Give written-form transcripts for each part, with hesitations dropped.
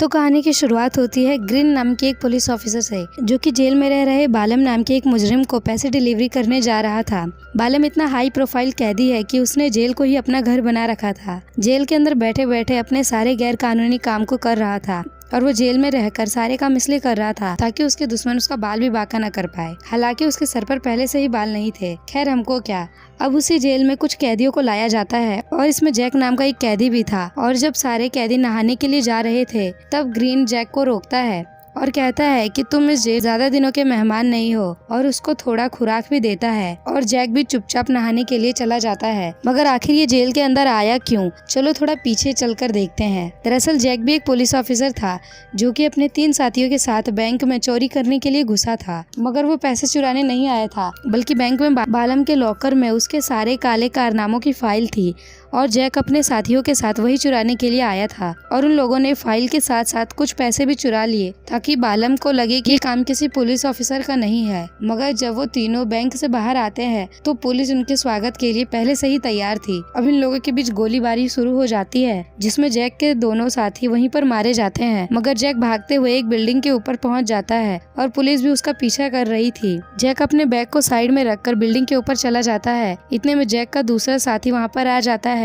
तो कहानी की शुरुआत होती है ग्रीन नाम के एक पुलिस ऑफिसर से, जो कि जेल में रह रहे बालम नाम के एक मुजरिम को पैसे डिलीवरी करने जा रहा था। बालम इतना हाई प्रोफाइल कैदी है कि उसने जेल को ही अपना घर बना रखा था। जेल के अंदर बैठे बैठे अपने सारे गैर कानूनी काम को कर रहा था और वो जेल में रहकर सारे काम इसलिए कर रहा था ताकि उसके दुश्मन उसका बाल भी बांका न कर पाए। हालांकि उसके सर पर पहले से ही बाल नहीं थे। खैर हमको क्या। अब उसी जेल में कुछ कैदियों को लाया जाता है और इसमें जैक नाम का एक कैदी भी था। और जब सारे कैदी नहाने के लिए जा रहे थे तब ग्रीन जैक को रोकता है और कहता है कि तुम इस जेल ज्यादा दिनों के मेहमान नहीं हो, और उसको थोड़ा खुराक भी देता है। और जैक भी चुपचाप नहाने के लिए चला जाता है। मगर आखिर ये जेल के अंदर आया क्यों, चलो थोड़ा पीछे चलकर देखते हैं। दरअसल जैक भी एक पुलिस ऑफिसर था जो कि अपने 3 साथियों के साथ बैंक में चोरी करने के लिए घुसा था। मगर वो पैसे चुराने नहीं आया था, बल्कि बैंक में बालम के लॉकर में उसके सारे काले कारनामों की फाइल थी और जैक अपने साथियों के साथ वही चुराने के लिए आया था। और उन लोगों ने फाइल के साथ साथ कुछ पैसे भी चुरा लिए ताकि बालम को लगे कि ये काम किसी पुलिस ऑफिसर का नहीं है। मगर जब वो तीनों बैंक से बाहर आते हैं तो पुलिस उनके स्वागत के लिए पहले से ही तैयार थी। अब इन लोगों के बीच गोलीबारी शुरू हो जाती है, जिसमें जैक के दोनों साथी वहीं पर मारे जाते हैं। मगर जैक भागते हुए एक बिल्डिंग के ऊपर पहुंच जाता है और पुलिस भी उसका पीछा कर रही थी। जैक अपने बैग को साइड में रखकर बिल्डिंग के ऊपर चला जाता है। इतने में जैक का दूसरा साथी वहाँ पर आ जाता है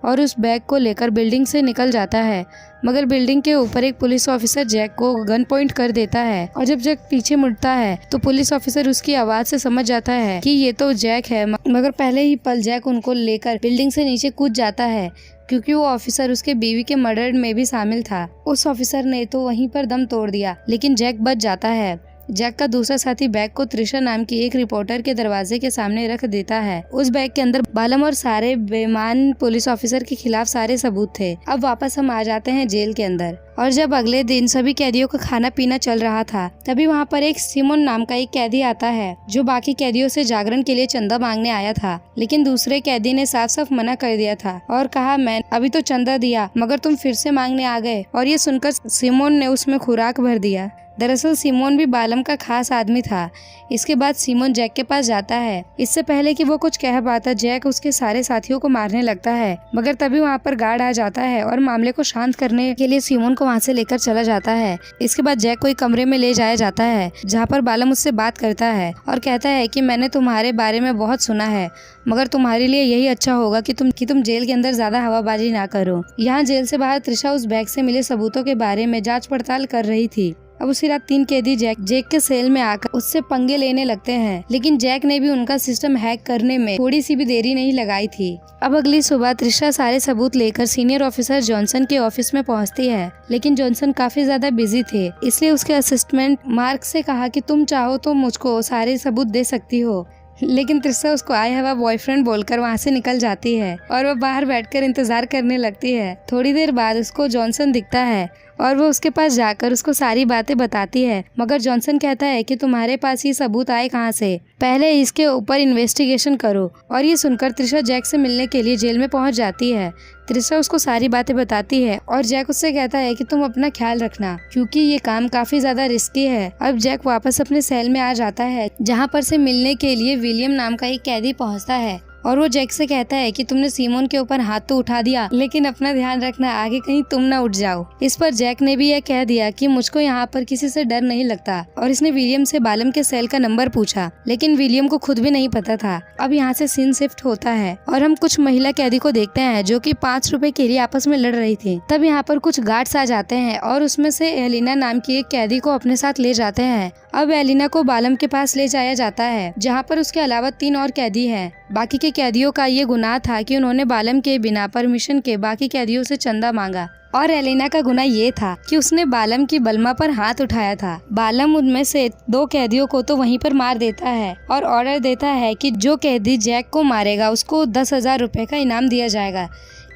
और उस बैग को लेकर बिल्डिंग से निकल जाता है। मगर बिल्डिंग के ऊपर एक पुलिस ऑफिसर जैक को गन पॉइंट कर देता है और जब जैक पीछे मुड़ता है तो पुलिस ऑफिसर उसकी आवाज से समझ जाता है कि ये तो जैक है। मगर पहले ही पल जैक उनको लेकर बिल्डिंग से नीचे कूद जाता है, क्योंकि वो ऑफिसर उसके बीवी के मर्डर में भी शामिल था। उस ऑफिसर ने तो वहीं पर दम तोड़ दिया, लेकिन जैक बच जाता है। जैक का दूसरा साथी बैग को त्रिशा नाम की एक रिपोर्टर के दरवाजे के सामने रख देता है। उस बैग के अंदर बालम और सारे बेईमान पुलिस ऑफिसर के खिलाफ सारे सबूत थे। अब वापस हम आ जाते हैं जेल के अंदर। और जब अगले दिन सभी कैदियों का खाना पीना चल रहा था तभी वहाँ पर एक सिमोन नाम का एक कैदी आता है, जो बाकी कैदियों से जागरण के लिए चंदा मांगने आया था। लेकिन दूसरे कैदी ने साफ साफ मना कर दिया था और कहा, मैं अभी तो चंदा दिया मगर तुम फिर से मांगने आ गए। और ये सुनकर सिमोन ने उसमें खुराक भर दिया। दरअसल सिमोन भी बालम का खास आदमी था। इसके बाद सिमोन जैक के पास जाता है। इससे पहले कि वो कुछ कह पाता जैक उसके सारे साथियों को मारने लगता है। मगर तभी वहाँ पर गार्ड आ जाता है और मामले को शांत करने के लिए सिमोन को वहाँ से लेकर चला जाता है। इसके बाद जैक को एक कमरे में ले जाया जाता है, जहाँ पर बालम उससे बात करता है और कहता है कि मैंने तुम्हारे बारे में बहुत सुना है, मगर तुम्हारे लिए यही अच्छा होगा कि तुम जेल के अंदर ज्यादा हवाबाजी ना करो। यहाँ जेल से बाहर त्रिशा उस बैग से मिले सबूतों के बारे में जांच पड़ताल कर रही थी। अब उसी रात 3 कैदी जैक के सेल में आकर उससे पंगे लेने लगते हैं, लेकिन जैक ने भी उनका सिस्टम हैक करने में थोड़ी सी भी देरी नहीं लगाई थी। अब अगली सुबह त्रिशा सारे सबूत लेकर सीनियर ऑफिसर जॉनसन के ऑफिस में पहुंचती है, लेकिन जॉनसन काफी ज्यादा बिजी थे, इसलिए उसके असिस्टेंट मार्क से कहा कि तुम चाहो तो मुझको सारे सबूत दे सकती हो। लेकिन त्रिशा उसको आई हैव अ बॉयफ्रेंड बोलकर वहाँ से निकल जाती है और वो बाहर बैठकर इंतजार करने लगती है। थोड़ी देर बाद उसको जॉनसन दिखता है और वो उसके पास जाकर उसको सारी बातें बताती है। मगर जॉनसन कहता है कि तुम्हारे पास ये सबूत आए कहाँ से, पहले इसके ऊपर इन्वेस्टिगेशन करो। और ये सुनकर त्रिशा जैक से मिलने के लिए जेल में पहुंच जाती है। त्रिशा उसको सारी बातें बताती है और जैक उससे कहता है कि तुम अपना ख्याल रखना, क्योंकि ये काम काफी ज्यादा रिस्की है। अब जैक वापस अपने सेल में आ जाता है, जहाँ पर से मिलने के लिए विलियम नाम का एक कैदी पहुँचता है और वो जैक से कहता है कि तुमने सिमोन के ऊपर हाथ तो उठा दिया, लेकिन अपना ध्यान रखना आगे कहीं तुम ना उठ जाओ। इस पर जैक ने भी यह कह दिया कि मुझको यहाँ पर किसी से डर नहीं लगता और इसने विलियम से बालम के सेल का नंबर पूछा, लेकिन विलियम को खुद भी नहीं पता था। अब यहाँ से सीन शिफ्ट होता है और हम कुछ महिला कैदी को देखते हैं जो कि 5 रुपए के लिए आपस में लड़ रही थी। तब यहाँ पर कुछ गार्ड्स आ जाते हैं और उसमें से एलिना नाम की एक कैदी को अपने साथ ले जाते हैं। अब एलिना को बालम के पास ले जाया जाता है, जहाँ पर उसके अलावा 3 और कैदी हैं। बाकी के कैदियों का ये गुनाह था कि उन्होंने बालम के बिना परमिशन के बाकी कैदियों से चंदा मांगा, और एलिना का गुनाह ये था कि उसने बालम की बलमा पर हाथ उठाया था। बालम उनमें से 2 कैदियों को तो वहीं पर मार देता है और ऑर्डर देता है कि जो कैदी जैक को मारेगा उसको 10,000 रुपए का इनाम दिया जाएगा।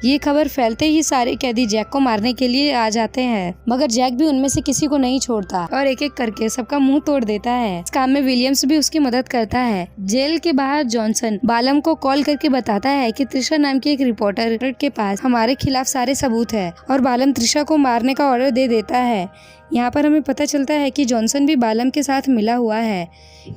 ये खबर फैलते ही सारे कैदी जैक को मारने के लिए आ जाते हैं, मगर जैक भी उनमें से किसी को नहीं छोड़ता और एक एक करके सबका मुंह तोड़ देता है। इस काम में विलियम्स भी उसकी मदद करता है। जेल के बाहर जॉनसन बालम को कॉल करके बताता है कि त्रिशा नाम की एक रिपोर्टर के पास हमारे खिलाफ सारे सबूत है और बालम त्रिशा को मारने का ऑर्डर दे देता है। यहाँ पर हमें पता चलता है कि जॉनसन भी बालम के साथ मिला हुआ है।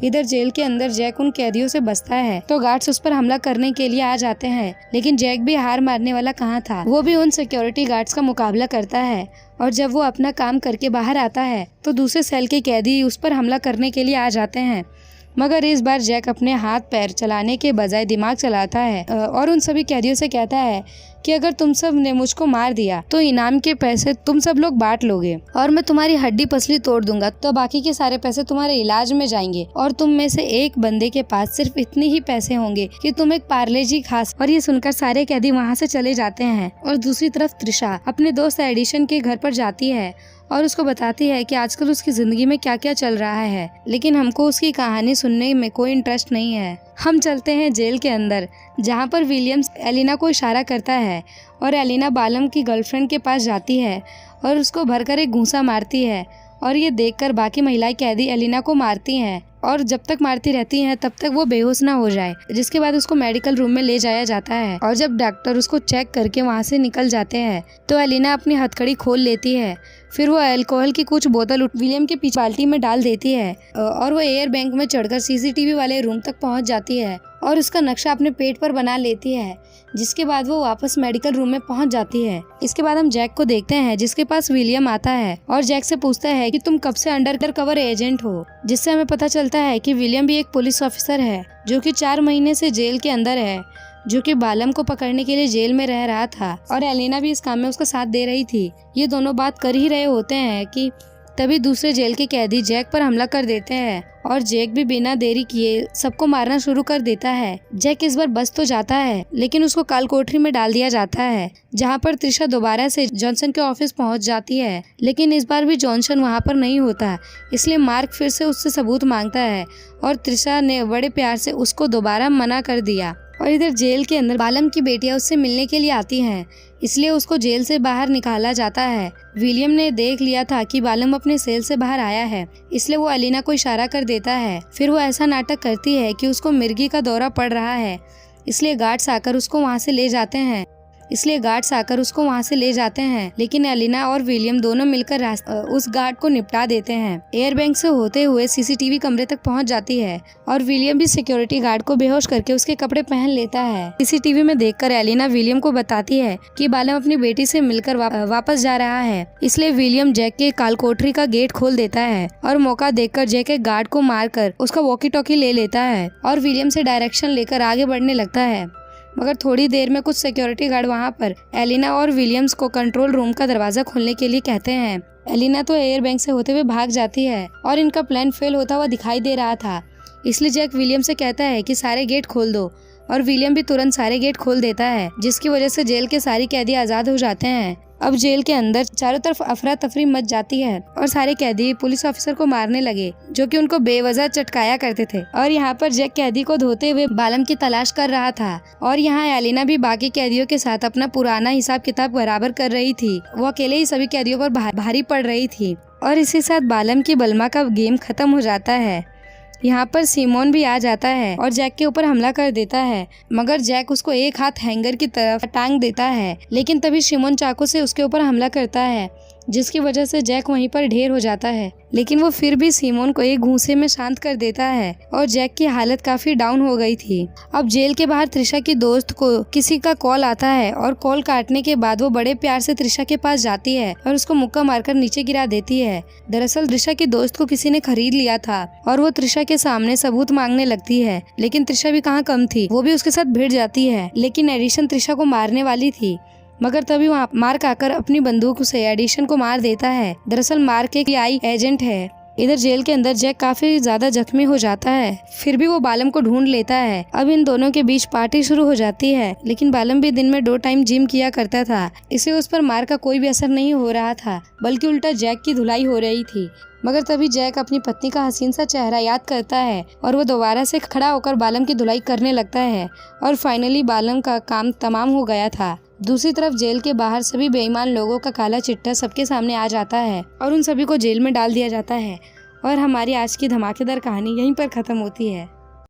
इधर जेल के अंदर जैक उन कैदियों से बचता है तो गार्ड्स उस पर हमला करने के लिए आ जाते हैं, लेकिन जैक भी हार मारने वाला कहाँ था, वो भी उन सिक्योरिटी गार्ड्स का मुकाबला करता है और जब वो अपना काम करके बाहर आता है तो दूसरे सेल के कैदी उस पर हमला करने के लिए आ जाते हैं। मगर इस बार जैक अपने हाथ पैर चलाने के बजाय दिमाग चलाता है और उन सभी कैदियों से कहता है कि अगर तुम सब ने मुझको मार दिया तो इनाम के पैसे तुम सब लोग बांट लोगे और मैं तुम्हारी हड्डी पसली तोड़ दूंगा तो बाकी के सारे पैसे तुम्हारे इलाज में जाएंगे और तुम में से एक बंदे के पास सिर्फ इतने ही पैसे होंगे कि तुम एक पार्ले जी खा। और ये सुनकर सारे कैदी वहाँ से चले जाते हैं। और दूसरी तरफ त्रिशा अपने दोस्त एडिशन के घर पर जाती है और उसको बताती है कि आजकल उसकी जिंदगी में क्या क्या चल रहा है, लेकिन हमको उसकी कहानी सुनने में कोई इंटरेस्ट नहीं है। हम चलते हैं जेल के अंदर, जहाँ पर विलियम्स एलिना को इशारा करता है और एलिना बालम की गर्लफ्रेंड के पास जाती है और उसको भरकर एक घूंसा मारती है और ये देखकर बाकी महिलाएं कैदी एलिना को मारती हैं और जब तक मारती रहती हैं तब तक वो बेहोश ना हो जाए। जिसके बाद उसको मेडिकल रूम में ले जाया जाता है और जब डॉक्टर उसको चेक करके वहाँ से निकल जाते हैं तो एलिना अपनी हथकड़ी खोल लेती है। फिर वो अल्कोहल की कुछ बोतल विलियम के पीछे बाल्टी में डाल देती है और वो एयर बैंक में चढ़कर सीसीटीवी वाले रूम तक पहुंच जाती है और उसका नक्शा अपने पेट पर बना लेती है। जिसके बाद वो वापस मेडिकल रूम में पहुंच जाती है। इसके बाद हम जैक को देखते हैं जिसके पास विलियम आता है और जैक से पूछता है कि तुम कब से अंडर कवर एजेंट हो, जिससे हमें पता चलता है कि विलियम भी एक पुलिस ऑफिसर है जो कि 4 महीने से जेल के अंदर है, जो कि बालम को पकड़ने के लिए जेल में रह रहा था और एलिना भी इस काम में उसका साथ दे रही थी। ये दोनों बात कर ही रहे होते हैं कि तभी दूसरे जेल के कैदी जैक पर हमला कर देते हैं और जैक भी बिना देरी किए सबको मारना शुरू कर देता है। जैक इस बार बच तो जाता है लेकिन उसको काल कोठरी में डाल दिया जाता है, जहाँ पर त्रिशा दोबारा से जॉनसन के ऑफिस पहुँच जाती है। लेकिन इस बार भी जॉनसन वहाँ पर नहीं होता, इसलिए मार्क फिर से उससे सबूत मांगता है और त्रिशा ने बड़े प्यार से उसको दोबारा मना कर दिया। और इधर जेल के अंदर बालम की बेटियां उससे मिलने के लिए आती हैं, इसलिए उसको जेल से बाहर निकाला जाता है। विलियम ने देख लिया था कि बालम अपने सेल से बाहर आया है, इसलिए वो एलिना को इशारा कर देता है। फिर वो ऐसा नाटक करती है कि उसको मिर्गी का दौरा पड़ रहा है, इसलिए गार्ड्स आकर उसको वहाँ से ले जाते हैं। लेकिन एलिना और विलियम दोनों मिलकर उस गार्ड को निपटा देते हैं। एयर बैंक से होते हुए सीसीटीवी कमरे तक पहुंच जाती है और विलियम भी सिक्योरिटी गार्ड को बेहोश करके उसके कपड़े पहन लेता है। सीसीटीवी में देखकर एलिना विलियम को बताती है कि बालम अपनी बेटी से मिलकर वापस जा रहा है, इसलिए विलियम जैक के काल कोठरी का गेट खोल देता है और मौका देखकर जैक एक गार्ड को मारकर उसका वॉकी टॉकी ले लेता है और विलियम से डायरेक्शन लेकर आगे बढ़ने लगता है। मगर थोड़ी देर में कुछ सिक्योरिटी गार्ड वहाँ पर एलिना और विलियम्स को कंट्रोल रूम का दरवाजा खोलने के लिए कहते हैं। एलिना तो एयर बैंक से होते हुए भाग जाती है और इनका प्लान फेल होता हुआ दिखाई दे रहा था, इसलिए जैक विलियम से कहता है कि सारे गेट खोल दो और विलियम भी तुरंत सारे गेट खोल देता है, जिसकी वजह से जेल के सारे कैदी आजाद हो जाते हैं। अब जेल के अंदर चारों तरफ अफरा तफरी मच जाती है और सारे कैदी पुलिस ऑफिसर को मारने लगे जो कि उनको बेवजह चटकाया करते थे। और यहाँ पर जैक कैदी को धोते हुए बालम की तलाश कर रहा था और यहाँ एलिना भी बाकी कैदियों के साथ अपना पुराना हिसाब किताब बराबर कर रही थी। वो अकेले ही सभी कैदियों पर भारी पड़ रही थी और इसी साथ बालम की बलमा का गेम खत्म हो जाता है। यहाँ पर सिमोन भी आ जाता है और जैक के ऊपर हमला कर देता है, मगर जैक उसको एक हाथ हैंगर की तरफ टांग देता है। लेकिन तभी सिमोन चाकू से उसके ऊपर हमला करता है, जिसकी वजह से जैक वहीं पर ढेर हो जाता है। लेकिन वो फिर भी सिमोन को एक घूंसे में शांत कर देता है और जैक की हालत काफी डाउन हो गई थी। अब जेल के बाहर त्रिशा की दोस्त को किसी का कॉल आता है और कॉल काटने के बाद वो बड़े प्यार से त्रिशा के पास जाती है और उसको मुक्का मारकर नीचे गिरा देती है। दरअसल त्रिशा की दोस्त को किसी ने खरीद लिया था और वो त्रिशा के सामने सबूत मांगने लगती है, लेकिन त्रिशा भी कहाँ कम थी, वो भी उसके साथ भिड़ जाती है। लेकिन एडिशन त्रिशा को मारने वाली थी, मगर तभी वहाँ मार्क आकर अपनी बंदूक से एडिशन को मार देता है। दरअसल मार्क एक आई एजेंट है। इधर जेल के अंदर जैक काफी ज्यादा जख्मी हो जाता है, फिर भी वो बालम को ढूंढ लेता है। अब इन दोनों के बीच पार्टी शुरू हो जाती है, लेकिन बालम भी दिन में 2 टाइम जिम किया करता था, इसलिए उस पर मार्क का कोई भी असर नहीं हो रहा था, बल्कि उल्टा जैक की धुलाई हो रही थी। मगर तभी जैक अपनी पत्नी का हसीन सा चेहरा याद करता है और वो दोबारा से खड़ा होकर बालम की धुलाई करने लगता है और फाइनली बालम का काम तमाम हो गया था। दूसरी तरफ जेल के बाहर सभी बेईमान लोगों का काला चिट्ठा सबके सामने आ जाता है और उन सभी को जेल में डाल दिया जाता है और हमारी आज की धमाकेदार कहानी यहीं पर खत्म होती है।